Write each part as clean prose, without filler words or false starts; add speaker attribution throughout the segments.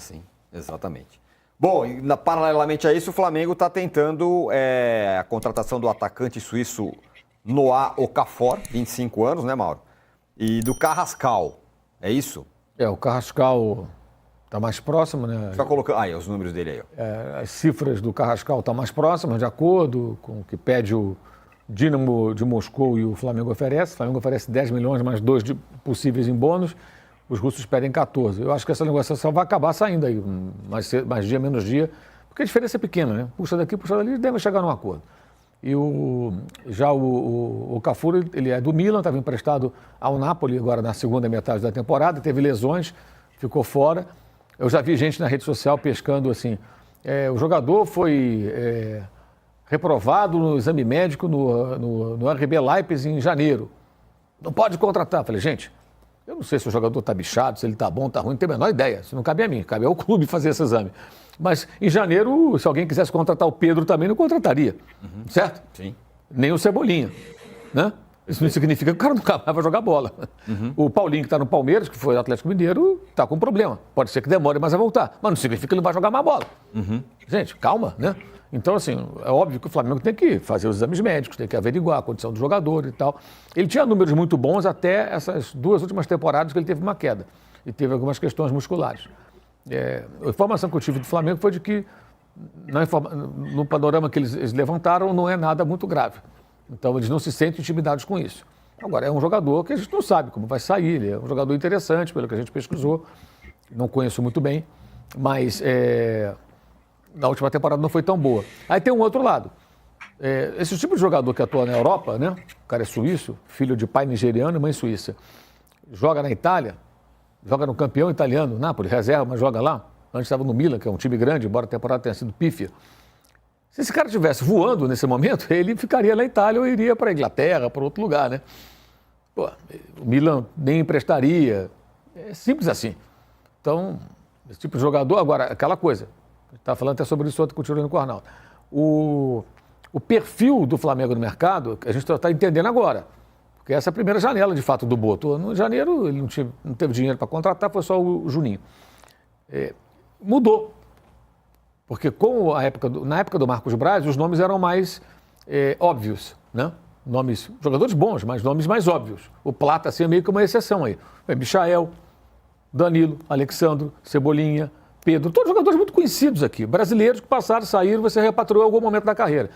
Speaker 1: sim, exatamente. Bom, paralelamente a isso, o Flamengo está tentando a contratação do atacante suíço Noah Okafor, 25 anos, né, Mauro? E do Carrascal, é isso?
Speaker 2: O Carrascal está mais próximo, né?
Speaker 1: Você vai colocando... Aí, os números dele aí. Ó.
Speaker 2: As cifras do Carrascal estão mais próximas, de acordo com o que pede o Dínamo de Moscou e o Flamengo oferece. O Flamengo oferece 10 milhões, mais 2 possíveis em bônus. Os russos pedem 14. Eu acho que essa negociação vai acabar saindo aí, mais dia, menos dia, porque a diferença é pequena, né? Puxa daqui, puxa dali, deve chegar num acordo. E o Okafor, ele é do Milan, estava emprestado ao Napoli agora na segunda metade da temporada, teve lesões, ficou fora. Eu já vi gente na rede social pescando assim, o jogador foi reprovado no exame médico no RB Leipzig em janeiro. Não pode contratar. Falei, gente, eu não sei se o jogador está bichado, se ele está bom, está ruim, não tenho a menor ideia. Isso não cabe a mim, cabe ao clube fazer esse exame. Mas em janeiro, se alguém quisesse contratar o Pedro também, não contrataria. Certo?
Speaker 1: Sim.
Speaker 2: Nem o Cebolinha. Né? Isso não significa que o cara nunca mais vai jogar bola. O Paulinho, que está no Palmeiras, que foi Atlético Mineiro, está com problema. Pode ser que demore mais a voltar, mas não significa que ele não vai jogar mais bola. Gente, calma, né? Então, assim, é óbvio que o Flamengo tem que fazer os exames médicos, tem que averiguar a condição do jogador e tal. Ele tinha números muito bons até essas 2 últimas temporadas que ele teve uma queda e teve algumas questões musculares. A informação que eu tive do Flamengo foi de que, no panorama que eles levantaram, não é nada muito grave. Então, eles não se sentem intimidados com isso. Agora, é um jogador que a gente não sabe como vai sair, ele é um jogador interessante, pelo que a gente pesquisou, não conheço muito bem, mas na última temporada não foi tão boa. Aí tem um outro lado. Esse tipo de jogador que atua na Europa, né? O cara é suíço, filho de pai nigeriano e mãe suíça, joga na Itália, joga no campeão italiano, Napoli, reserva, mas joga lá. Antes estava no Milan, que é um time grande, embora a temporada tenha sido pífia. Se esse cara estivesse voando nesse momento, ele ficaria na Itália ou iria para a Inglaterra, para outro lugar, né? Pô, o Milan nem emprestaria. É simples assim. Então, esse tipo de jogador... Agora, aquela coisa, a gente estava falando até sobre isso ontem com o Tirone Cornal. O perfil do Flamengo no mercado, a gente está entendendo agora. Porque essa é a primeira janela, de fato, do Boto. No janeiro, ele não teve dinheiro para contratar, foi só o Juninho. Mudou. Porque na época do Marcos Braz, os nomes eram mais óbvios, né? Nomes, jogadores bons, mas nomes mais óbvios. O Plata, assim, é meio que uma exceção aí. Michael, Danilo, Alexandro, Cebolinha, Pedro, todos jogadores muito conhecidos aqui. Brasileiros que passaram, saíram, você repatriou em algum momento da carreira.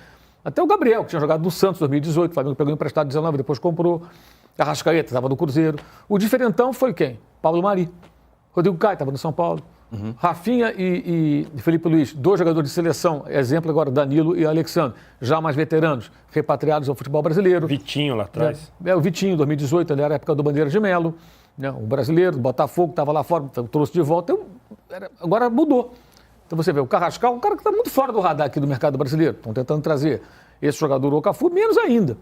Speaker 2: Até o Gabriel, que tinha jogado no Santos em 2018, o Flamengo pegou emprestado em 19, depois comprou. Arrascaeta, estava no Cruzeiro. O diferentão foi quem? Paulo Mari. Rodrigo Caio, estava no São Paulo. Rafinha e Felipe Luiz, 2 jogadores de seleção, exemplo agora, Danilo e Alexandre, já mais veteranos, repatriados ao futebol brasileiro.
Speaker 3: Vitinho lá atrás.
Speaker 2: O Vitinho, 2018, ele era a época do Bandeira de Melo, né? O brasileiro, do Botafogo, estava lá fora, trouxe de volta. Agora mudou. Então você vê, o Carrascal, um cara que está muito fora do radar aqui do mercado brasileiro, estão tentando trazer esse jogador, o Okafor, menos ainda.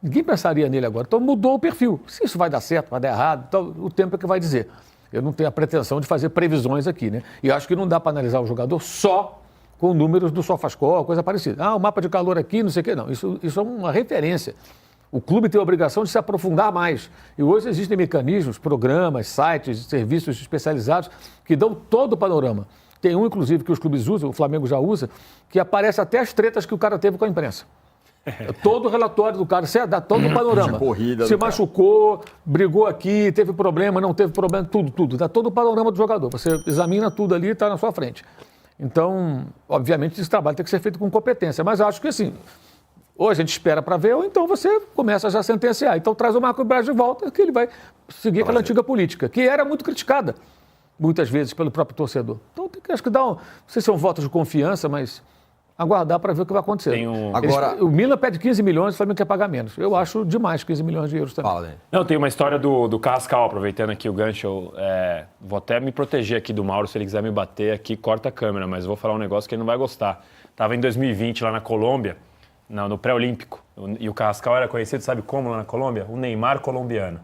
Speaker 2: Ninguém pensaria nele agora. Então mudou o perfil. Se isso vai dar certo, vai dar errado, então, o tempo é que vai dizer. Eu não tenho a pretensão de fazer previsões aqui, né? E acho que não dá para analisar o jogador só com números do SofaScore, coisa parecida. O mapa de calor aqui, não sei o quê. Não, isso é uma referência. O clube tem a obrigação de se aprofundar mais. E hoje existem mecanismos, programas, sites, serviços especializados que dão todo o panorama. Tem um, inclusive, que os clubes usam, o Flamengo já usa, que aparece até as tretas que o cara teve com a imprensa. Todo o relatório do cara, você dá todo o panorama.
Speaker 1: De corrida
Speaker 2: se machucou, brigou aqui, teve problema, não teve problema, tudo. Dá todo o panorama do jogador. Você examina tudo ali e está na sua frente. Então, obviamente, esse trabalho tem que ser feito com competência. Mas acho que assim, ou a gente espera para ver, ou então você começa já a sentenciar. Então traz o Marcos Braz de volta, que ele vai seguir aquela antiga política, que era muito criticada, muitas vezes, pelo próprio torcedor. Então tem que, acho que dar não sei se é um voto de confiança, mas aguardar para ver o que vai acontecer.
Speaker 1: Agora...
Speaker 2: O Milan pede 15 milhões, o Flamengo quer pagar menos. Eu acho demais 15 milhões de euros também.
Speaker 1: Fala, né?
Speaker 3: Não, tem uma história do Carrascal, aproveitando aqui o gancho. Vou até me proteger aqui do Mauro, se ele quiser me bater aqui, corta a câmera, mas vou falar um negócio que ele não vai gostar. Estava em 2020 lá na Colômbia, no pré-olímpico, e o Carrascal era conhecido, sabe como lá na Colômbia? O Neymar colombiano.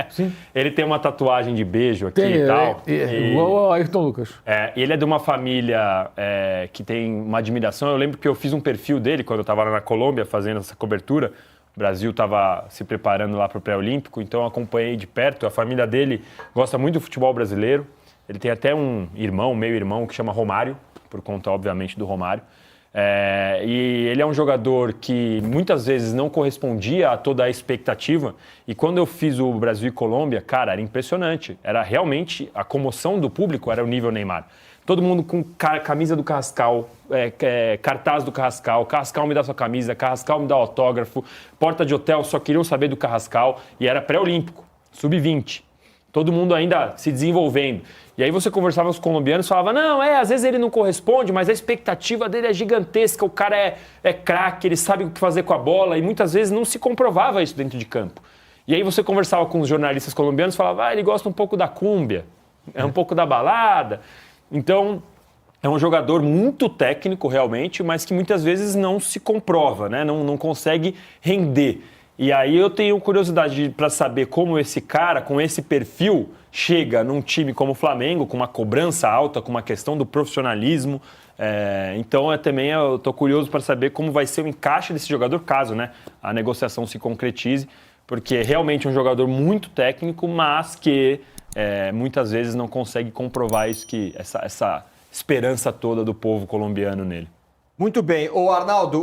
Speaker 2: Sim.
Speaker 3: Ele tem uma tatuagem de beijo aqui e tal.
Speaker 2: Igual ao Ayrton Lucas.
Speaker 3: Ele é de uma família que tem uma admiração. Eu lembro que eu fiz um perfil dele quando eu estava lá na Colômbia fazendo essa cobertura. O Brasil estava se preparando lá para o pré-olímpico, então eu acompanhei de perto. A família dele gosta muito do futebol brasileiro. Ele tem até um irmão, meio-irmão, que chama Romário, por conta, obviamente, do Romário. E ele é um jogador que muitas vezes não correspondia a toda a expectativa. E quando eu fiz o Brasil e Colômbia, cara, era impressionante. Era realmente, a comoção do público era o nível Neymar. Todo mundo com camisa do Carrascal, cartaz do Carrascal, Carrascal me dá sua camisa, Carrascal me dá autógrafo, porta de hotel só queriam saber do Carrascal, e era pré-olímpico, sub-20. Todo mundo ainda se desenvolvendo. E aí você conversava com os colombianos e falava, não, às vezes ele não corresponde, mas a expectativa dele é gigantesca, o cara é craque, ele sabe o que fazer com a bola, e muitas vezes não se comprovava isso dentro de campo. E aí você conversava com os jornalistas colombianos e falava, ele gosta um pouco da cúmbia, um pouco da balada. Então, é um jogador muito técnico realmente, mas que muitas vezes não se comprova, né? Não consegue render. E aí eu tenho curiosidade para saber como esse cara, com esse perfil, chega num time como o Flamengo, com uma cobrança alta, com uma questão do profissionalismo. Então também eu estou curioso para saber como vai ser o encaixe desse jogador, caso, né, a negociação se concretize, porque é realmente um jogador muito técnico, mas que muitas vezes não consegue comprovar isso, essa esperança toda do povo colombiano nele.
Speaker 1: Muito bem. Ô, Arnaldo,